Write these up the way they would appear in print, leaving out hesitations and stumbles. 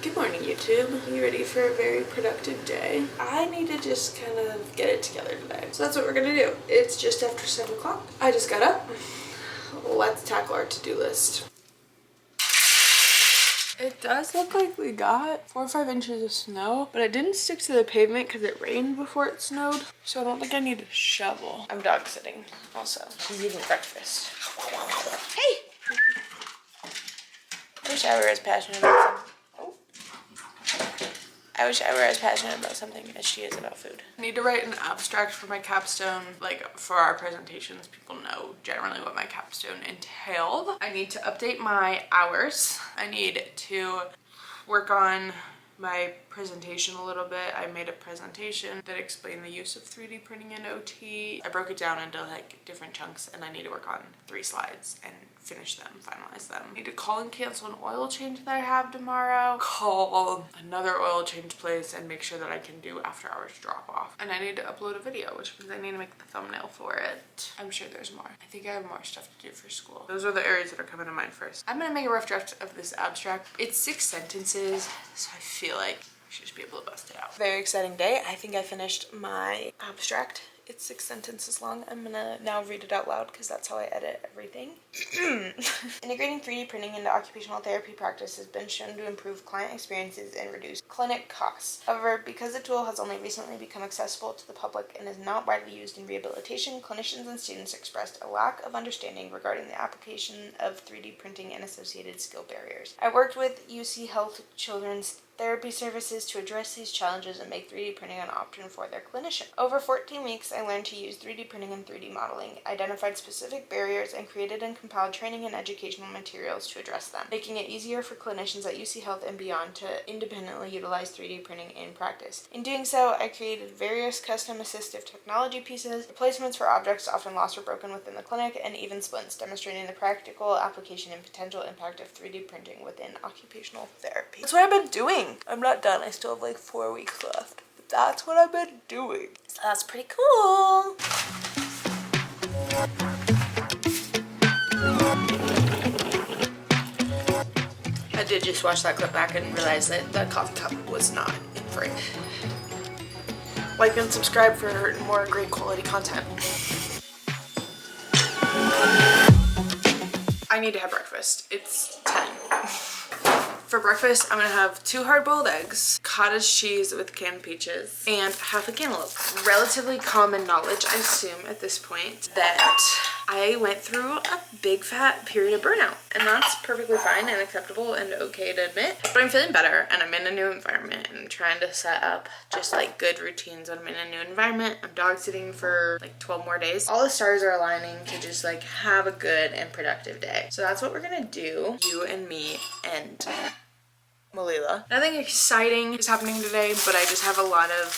Good morning, YouTube. You ready for a very productive day? I need to just kind of get it together today. So that's what we're gonna do. It's just after 7 o'clock. I just got up. Let's tackle our to-do list. It does look like we got 4 or 5 inches of snow, but it didn't stick to the pavement because it rained before it snowed. So I don't think I need a shovel. I'm dog sitting also. She's eating breakfast. Hey! I wish I were as passionate about something. I wish I were as passionate about something as she is about food. I need to write an abstract for my capstone. Like, for our presentations, people know generally what my capstone entailed. I need to update my hours. I need to work on my presentation a little bit. I made a presentation that explained the use of 3D printing in OT. I broke it down into like different chunks, and I need to work on 3 slides and finish them, finalize them. I need to call and cancel an oil change that I have tomorrow, call another oil change place, and make sure that I can do after hours drop off. And I need to upload a video, which means I need to make the thumbnail for it. I'm sure there's more. I think I have more stuff to do for school. Those are the areas that are coming to mind first. I'm gonna make a rough draft of this abstract. It's 6 sentences, so I feel like I should just be able to bust it out. Very exciting day. I think I finished my abstract. It's 6 sentences long. I'm gonna now read it out loud because that's how I edit everything. Integrating 3D printing into occupational therapy practice has been shown to improve client experiences and reduce clinic costs. However, because the tool has only recently become accessible to the public and is not widely used in rehabilitation, clinicians and students expressed a lack of understanding regarding the application of 3D printing and associated skill barriers. I worked with UC Health Children's Therapy Services to address these challenges and make 3D printing an option for their clinician. Over 14 weeks, I learned to use 3D printing and 3D modeling, identified specific barriers, and created and compiled training and educational materials to address them, making it easier for clinicians at UC Health and beyond to independently utilize 3D printing in practice. In doing so, I created various custom assistive technology pieces, replacements for objects often lost or broken within the clinic, and even splints, demonstrating the practical application and potential impact of 3D printing within occupational therapy. That's what I've been doing. I'm not done. I still have like 4 weeks left. But that's what I've been doing. So that's pretty cool. I did just watch that clip back and realize that the coffee cup was not in frame. Like and subscribe for more great quality content. I need to have breakfast. It's 10. For breakfast, I'm gonna have 2 hard-boiled eggs, cottage cheese with canned peaches, and half a cantaloupe. Relatively common knowledge, I assume, at this point, that I went through a big fat period of burnout, and that's perfectly fine and acceptable and okay to admit. But I'm feeling better, and I'm in a new environment, and I'm trying to set up just like good routines when I'm in a new environment. I'm dog sitting for like 12 more days. All the stars are aligning to just like have a good and productive day. So that's what we're gonna do, you and me and Malila. Nothing exciting is happening today, but I just have a lot of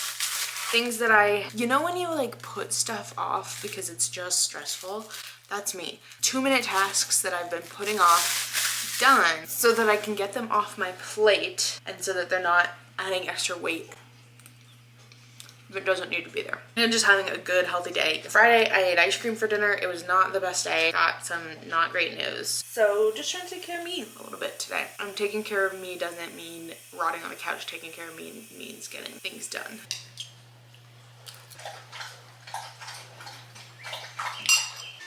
things that you know when you like put stuff off because it's just stressful? That's me. 2-minute tasks that I've been putting off done so that I can get them off my plate and so that they're not adding extra weight that doesn't need to be there. And just having a good, healthy day. Friday, I ate ice cream for dinner. It was not the best day. Got some not great news. So just trying to take care of me a little bit today. Taking care of me doesn't mean rotting on the couch. Taking care of me means getting things done.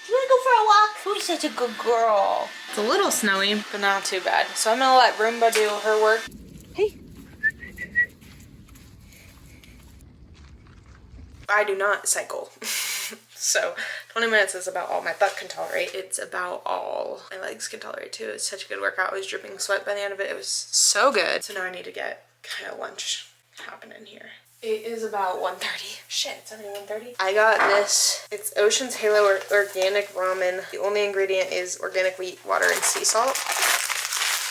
You wanna go for a walk? Who's such a good girl? It's a little snowy, but not too bad. So I'm gonna let Roomba do her work. Hey. I do not cycle. So 20 minutes is about all my butt can tolerate. It's about all my legs can tolerate too. It's such a good workout. I was dripping sweat by the end of it. It was so good. So now I need to get kind of lunch happening here. It is about 1:30. Shit, it's only 1:30. I got this. It's Ocean's Halo organic ramen. The only ingredient is organic wheat, water, and sea salt.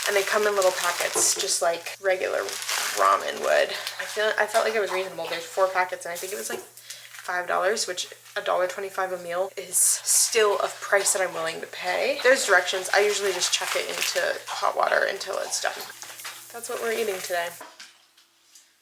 And they come in little packets, just like regular ramen would. I felt like it was reasonable. There's 4 packets, and I think it was like $5, which $1.25 a meal is still a price that I'm willing to pay. There's directions. I usually just chuck it into hot water until it's done. That's what we're eating today.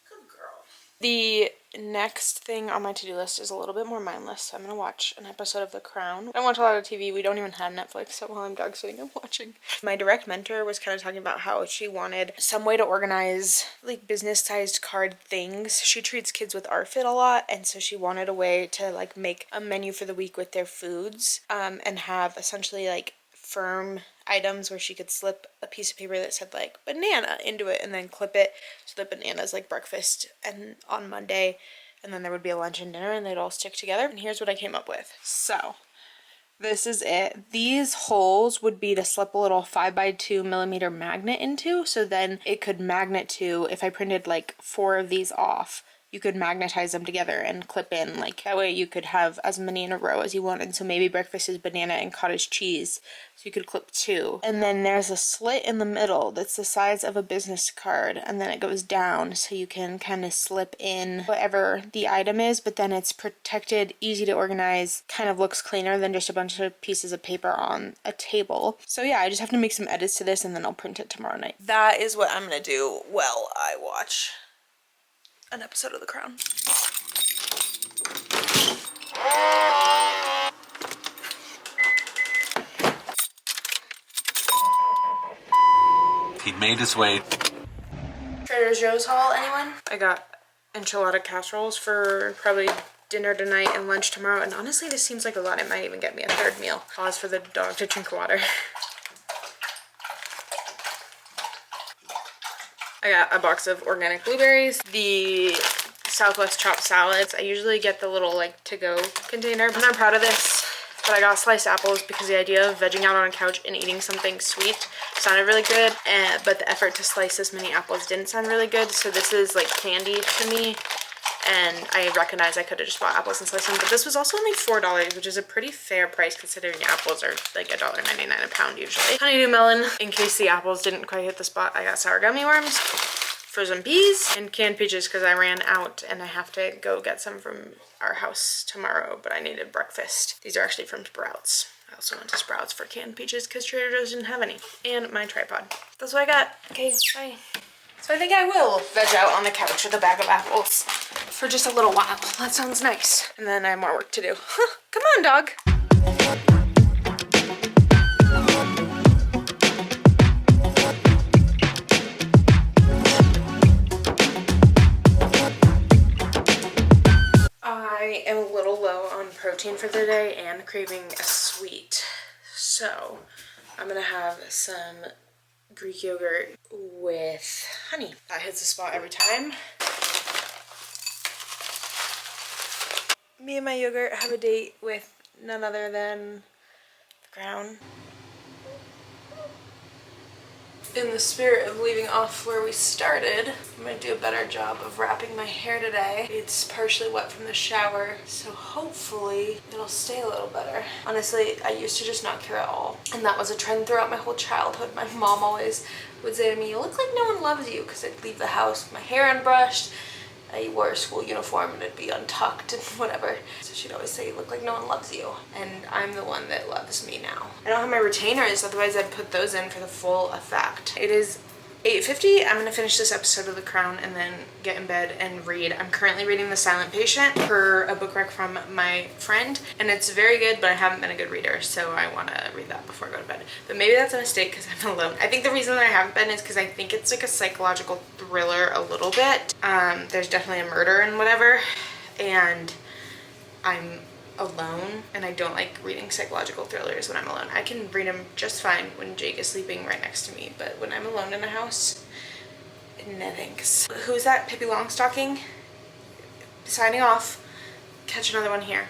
Good girl. The next thing on my to-do list is a little bit more mindless. So I'm gonna watch an episode of The Crown. I don't watch a lot of TV. We don't even have Netflix, so while I'm dog sitting, I'm watching. My direct mentor was kind of talking about how she wanted some way to organize like business-sized card things. She treats kids with RFID a lot, and so she wanted a way to like make a menu for the week with their foods, and have essentially like firm items where she could slip a piece of paper that said like banana into it and then clip it so that banana's like breakfast and on Monday, and then there would be a lunch and dinner and they'd all stick together. And here's what I came up with. So this is it. These holes would be to slip a little 5x2mm magnet into, so then it could magnet to, if I printed like 4 of these off, you could magnetize them together and clip in, like that way you could have as many in a row as you wanted. So maybe breakfast is banana and cottage cheese, so you could clip 2. And then there's a slit in the middle that's the size of a business card, and then it goes down so you can kind of slip in whatever the item is, but then it's protected, easy to organize, kind of looks cleaner than just a bunch of pieces of paper on a table. So yeah, I just have to make some edits to this and then I'll print it tomorrow night. That is what I'm gonna do while I watch an episode of The Crown. He made his way. Trader Joe's haul, anyone? I got enchilada casseroles for probably dinner tonight and lunch tomorrow, and honestly this seems like a lot. It might even get me a 3rd meal. Pause for the dog to drink water. I got a box of organic blueberries, the Southwest chopped salads. I usually get the little like to-go container. I'm not proud of this, but I got sliced apples because the idea of vegging out on a couch and eating something sweet sounded really good, but the effort to slice this many apples didn't sound really good. So this is like candy to me, and I recognize I could have just bought apples and sliced them, but this was also only $4, which is a pretty fair price considering apples are like $1.99 a pound usually. Honeydew melon, in case the apples didn't quite hit the spot. I got sour gummy worms, frozen peas, and canned peaches because I ran out and I have to go get some from our house tomorrow, but I needed breakfast. These are actually from Sprouts. I also went to Sprouts for canned peaches because Trader Joe's didn't have any. And my tripod. That's what I got. Okay, bye. So I think I will veg out on the couch with a bag of apples for just a little while. That sounds nice. And then I have more work to do. Come on, dog. I am a little low on protein for the day and craving a sweet. So I'm gonna have some Greek yogurt with honey. That hits the spot every time. Me and my yogurt have a date with none other than The Crown. In the spirit of leaving off where we started, I'm gonna do a better job of wrapping my hair today. It's partially wet from the shower, so hopefully it'll stay a little better. Honestly, I used to just not care at all, and that was a trend throughout my whole childhood. My mom always would say to me, "You look like no one loves you," because I'd leave the house with my hair unbrushed. I wore a school uniform and it'd be untucked and whatever. So she'd always say, "You look like no one loves you." And I'm the one that loves me now. I don't have my retainers, otherwise I'd put those in for the full effect. It is 8:50. I'm gonna finish this episode of The Crown and then get in bed and read. I'm currently reading The Silent Patient per a book rec from my friend, and it's very good, but I haven't been a good reader, so I want to read that before I go to bed. But maybe that's a mistake because I'm alone. I think the reason that I haven't been is because I think it's like a psychological thriller a little bit. There's definitely a murder and whatever, and I'm alone, and I don't like reading psychological thrillers when I'm alone. I can read them just fine when Jake is sleeping right next to me, but when I'm alone in a house, no thanks. Who's that? Pippi Longstocking? Signing off. Catch another one here.